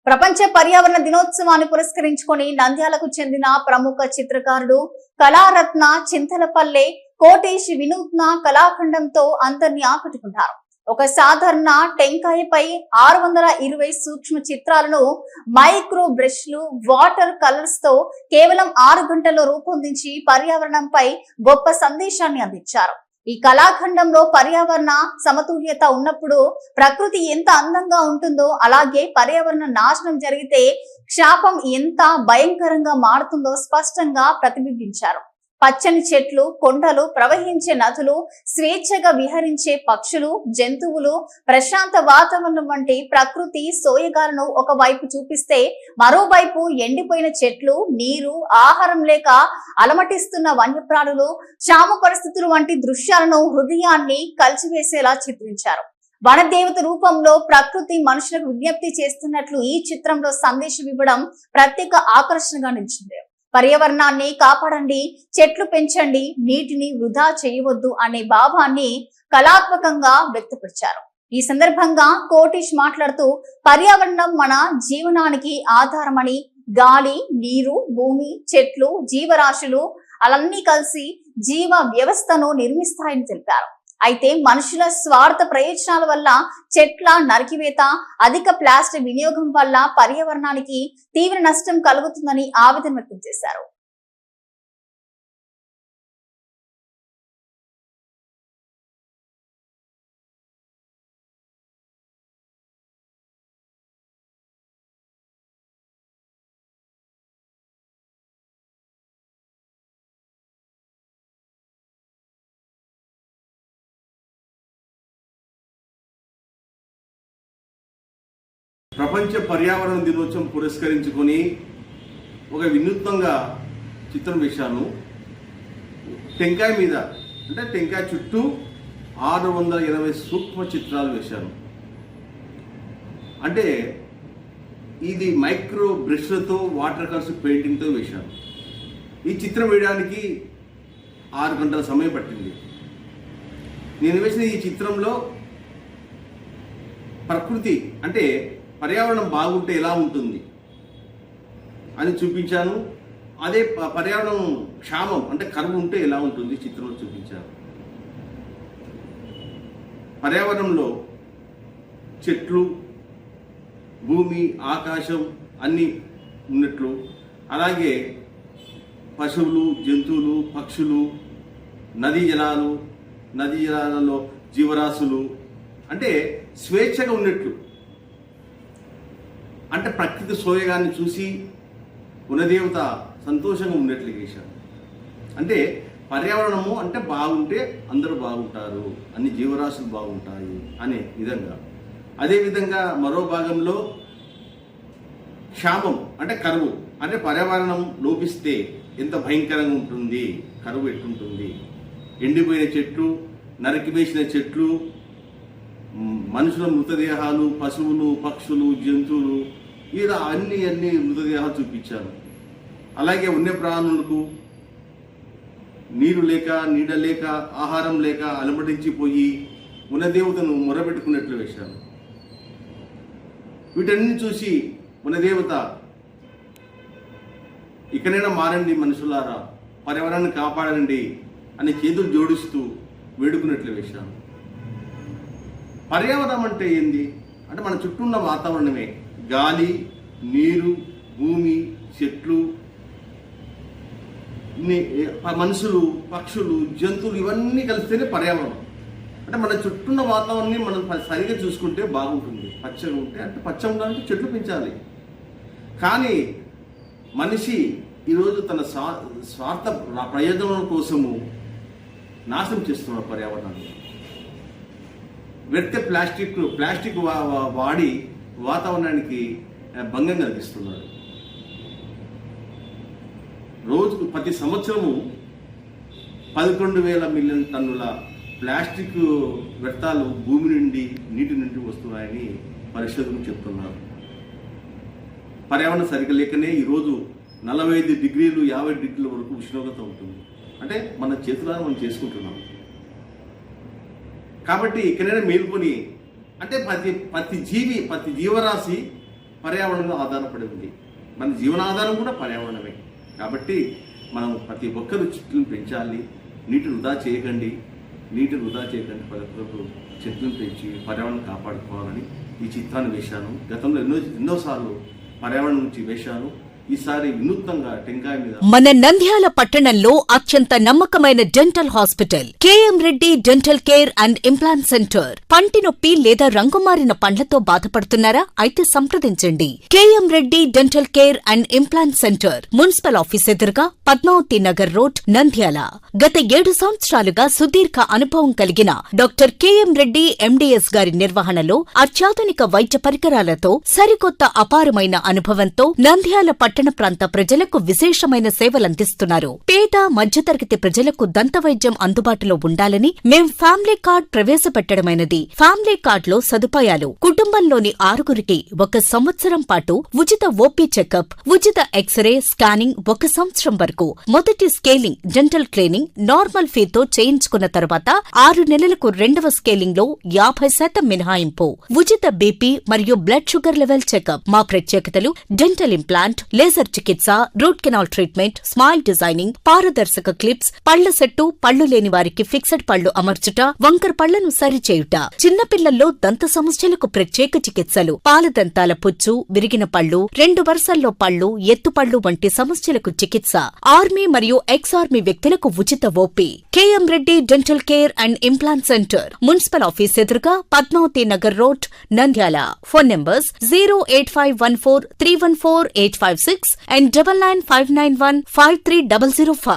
ప్రపంచ పర్యావరణ దినోత్సవాన్ని పురస్కరించుకొని నంద్యాలకు చెందిన ప్రముఖ చిత్రకారుడు కళారత్న చింతలపల్లె కోటేష్ వినూత్న కళాఖండంతో అందరినీ ఆకట్టుకున్నారు. ఒక సాధారణ టెంకాయపై 620 సూక్ష్మ చిత్రాలను మైక్రో బ్రష్లు, వాటర్ కలర్స్ తో కేవలం 6 గంటల్లో రూపొందించి పర్యావరణంపై గొప్ప సందేశాన్ని అందించారు. ఈ కళాఖండంలో పర్యావరణ సమతుల్యత ఉన్నప్పుడు ప్రకృతి ఎంత అందంగా ఉంటుందో, అలాగే పర్యావరణ నాశనం జరిగితే శాపం ఎంత భయంకరంగా మారుతుందో స్పష్టంగా ప్రతిబింబించారు. పచ్చని చెట్లు, కొండలు, ప్రవహించే నదులు, స్వేచ్ఛగా విహరించే పక్షులు, జంతువులు, ప్రశాంత వాతావరణం వంటి ప్రకృతి సోయగాలను ఒకవైపు చూపిస్తే, మరోవైపు ఎండిపోయిన చెట్లు, నీరు, ఆహారం లేక అలమటిస్తున్న వన్యప్రాణులు, క్షామ పరిస్థితులు వంటి దృశ్యాలను హృదయాన్ని కలిచివేసేలా చిత్రించారు. వనదేవత రూపంలో ప్రకృతి మనుషులకు విజ్ఞప్తి చేస్తున్నట్లు ఈ చిత్రంలో సందేశం ఇవ్వడం ప్రత్యేక ఆకర్షణగా నిలిచింది. పర్యావరణాన్ని కాపాడండి, చెట్లు పెంచండి, నీటిని వృధా చేయవద్దు అనే భావాన్ని కళాత్మకంగా వ్యక్తపరిచారు. ఈ సందర్భంగా కోటేష్ మాట్లాడుతూ, పర్యావరణం మన జీవనానికి ఆధారమని, గాలి, నీరు, భూమి, చెట్లు, జీవరాశులు అలన్నీ కలిసి జీవ వ్యవస్థను నిర్మిస్తాయని తెలిపారు. అయితే మనుషుల స్వార్థ ప్రయోజనాల వల్ల చెట్ల నరికివేత, అధిక ప్లాస్టిక్ వినియోగం వల్ల పర్యావరణానికి తీవ్ర నష్టం కలుగుతుందని ఆవేదన వ్యక్తం చేశారు. ప్రపంచ పర్యావరణ దినోత్సవం పురస్కరించుకొని ఒక వినూత్నంగా చిత్రం వేశాను. టెంకాయ మీద, అంటే టెంకాయ చుట్టూ 620 సూక్ష్మ చిత్రాలు వేశాను. అంటే ఇది మైక్రో బ్రష్లతో, వాటర్ కలర్స్ పెయింటింగ్తో వేశాను. ఈ చిత్రం వేయడానికి 6 గంటల సమయం పట్టింది. నేను వేసిన ఈ చిత్రంలో ప్రకృతి అంటే పర్యావరణం బాగుంటే ఎలా ఉంటుంది అని చూపించాను. అదే పర్యావరణం క్షామం అంటే కరువు ఉంటే ఎలా ఉంటుంది చిత్రంలో చూపించాను. పర్యావరణంలో చెట్లు, భూమి, ఆకాశం అన్నీ ఉన్నట్లు, అలాగే పశువులు, జంతువులు, పక్షులు, నదీ జలాలలో జీవరాశులు అంటే స్వేచ్ఛగా ఉన్నట్లు, అంటే ప్రకృతి సోయగాన్ని చూసి గుణదేవత సంతోషంగా ఉన్నట్లు చేశారు. అంటే పర్యావరణము అంటే బాగుంటే అందరూ బాగుంటారు, అన్ని జీవరాశులు బాగుంటాయి అనే విధంగా. అదేవిధంగా మరో భాగంలో క్షామం అంటే కరువు, అంటే పర్యావరణం లోపిస్తే ఎంత భయంకరంగా ఉంటుంది, కరువు ఎట్టుంటుంది, ఎండిపోయిన చెట్లు, నరికివేసిన చెట్లు, మనుషుల మృతదేహాలు, పశువులు, పక్షులు, జంతువులు, ఇలా అన్ని మృతదేహాలు చూపించాను. అలాగే వన్యప్రాణులకు నీరు లేక, నీడ లేక, ఆహారం లేక అలమటించిపోయి వనదేవతను మొరబెట్టుకున్నట్లు వేశాను. వీటన్ని చూసి వనదేవత ఇకనైనా మారండి మనుషులారా, పర్యావరణాన్ని కాపాడండి అని చేతులు జోడిస్తూ వేడుకున్నట్లు వేశాను. పర్యావరణం అంటే ఏంది అంటే మన చుట్టూ ఉన్న వాతావరణమే. గాలి, నీరు, భూమి, చెట్లు, మనుషులు, పక్షులు, జంతువులు ఇవన్నీ కలిస్తేనే పర్యావరణం. అంటే మన చుట్టూ ఉన్న వాతావరణాన్ని మనం సరిగా చూసుకుంటే బాగుంటుంది. పచ్చగా ఉంటే, అంటే పచ్చగా ఉండాలంటే చెట్లు పెంచాలి. కానీ మనిషి ఈరోజు తన స్వార్థ ప్రయోజనం కోసము నాశనం చేస్తున్నారు పర్యావరణాన్ని. వ్యర్థ ప్లాస్టిక్ వాడి వాతావరణానికి భంగం కలిగిస్తున్నాడు. రోజుకు ప్రతి సంవత్సరము 11,000 మిలియన్ టన్నుల ప్లాస్టిక్ వ్యర్థాలు భూమి నుండి, నీటి నుండి వస్తున్నాయని పరిశోధకులు చెప్తున్నారు. పర్యావరణం సరిగ్గా లేకనే ఈరోజు 45 డిగ్రీలు 50 డిగ్రీల వరకు ఉష్ణోగ్రత ఉంటుంది. అంటే మన చేతులను మనం చేసుకుంటున్నాం. కాబట్టి ఇక్కడైనా మేల్కొని, అంటే ప్రతి జీవరాశి పర్యావరణం మీద ఆధారపడి ఉంది. మన జీవనాధారం కూడా పర్యావరణమే. కాబట్టి మనం ప్రతి ఒక్కరూ చెట్లను పెంచాలి. నీటిని వృధా చేయకండి. ప్రతి ఒక్కరు చెట్లను పెంచి పర్యావరణం కాపాడుకోవాలని ఈ చిత్రాన్ని వేశాను. గతంలో ఎన్నోసార్లు పర్యావరణం నుంచి వేశాను. ఈసారి వినూత్నంగా టెంకాయ మీద. మన నంద్యాల పట్టణంలో అత్యంత నమ్మకమైన dental hospital KM Reddy dental care and implant centre. పంటి నొప్పి లేదా రంగుమారిన పండ్లతో బాధపడుతున్నారా? అయితే సంప్రదించండి. KM Reddy dental care and implant centre, municipal office ఎదురుగా, పద్మావతి నగర్ రోడ్, నంద్యాల. గత 7 సంవత్సరాలుగా సుదీర్ఘ అనుభవం కలిగిన డాక్టర్ కేఎం రెడ్డి ఎండిఎస్ గారి నిర్వహణలో అత్యాధునిక వైద్య పరికరాలతో సరికొత్త అపారమైన అనుభవంతో నంద్యాల పట్టణ ప్రాంత ప్రజలకు విశేషమైన సేవలందిస్తున్నారు. పేద మధ్యతరగతి ప్రజలకు దంత వైద్యం అందుబాటులో ఉండాలని మేం ఫ్యామిలీ కార్డ్ ప్రవేశపెట్టడమైనది. ఫ్యామిలీ కార్డ్ లో సదుపాయాలు: కుటుంబంలోని 6గురికి 1 సంవత్సరం పాటు ఉచిత ఓపీ చెకప్, ఉచిత ఎక్స్రే స్కానింగ్ 1 సంవత్సరం వరకు, మొదటి స్కేలింగ్ డెంటల్ క్లీనింగ్ నార్మల్ ఫీతో చేయించుకున్న తర్వాత 6 నెలలకు 2వ స్కేలింగ్ లో 50% మినహాయింపు, ఉచిత బీపీ మరియు బ్లడ్ షుగర్ లెవెల్ చెకప్. మా ప్రత్యేకతలు: డెంటల్ ఇంప్లాంట్, లేజర్ చికిత్స, root canal treatment, smile designing, పారదర్శక క్లిప్స్, పళ్ల సెట్టు, పళ్లు లేని వారికి ఫిక్స్డ్ పళ్లు అమర్చుట, వంకర పళ్లను సరిచేయుట, చిన్నపిల్లల్లో దంత సమస్యలకు ప్రత్యేక చికిత్సలు, పాలదంతాల పుచ్చు, విరిగిన పళ్లు, 2 వరుసల్లో పళ్లు, ఎత్తుపళ్లు వంటి సమస్యలకు చికిత్స, ఆర్మీ మరియు ఎక్స్ ఆర్మీ వ్యక్తులకు ఉచిత OP. KM Reddy dental care and implant centre, municipal office ఎదురుగా, Padmavathi Nagar road, Nandyal. Phone numbers 08514314856 and 9959153005.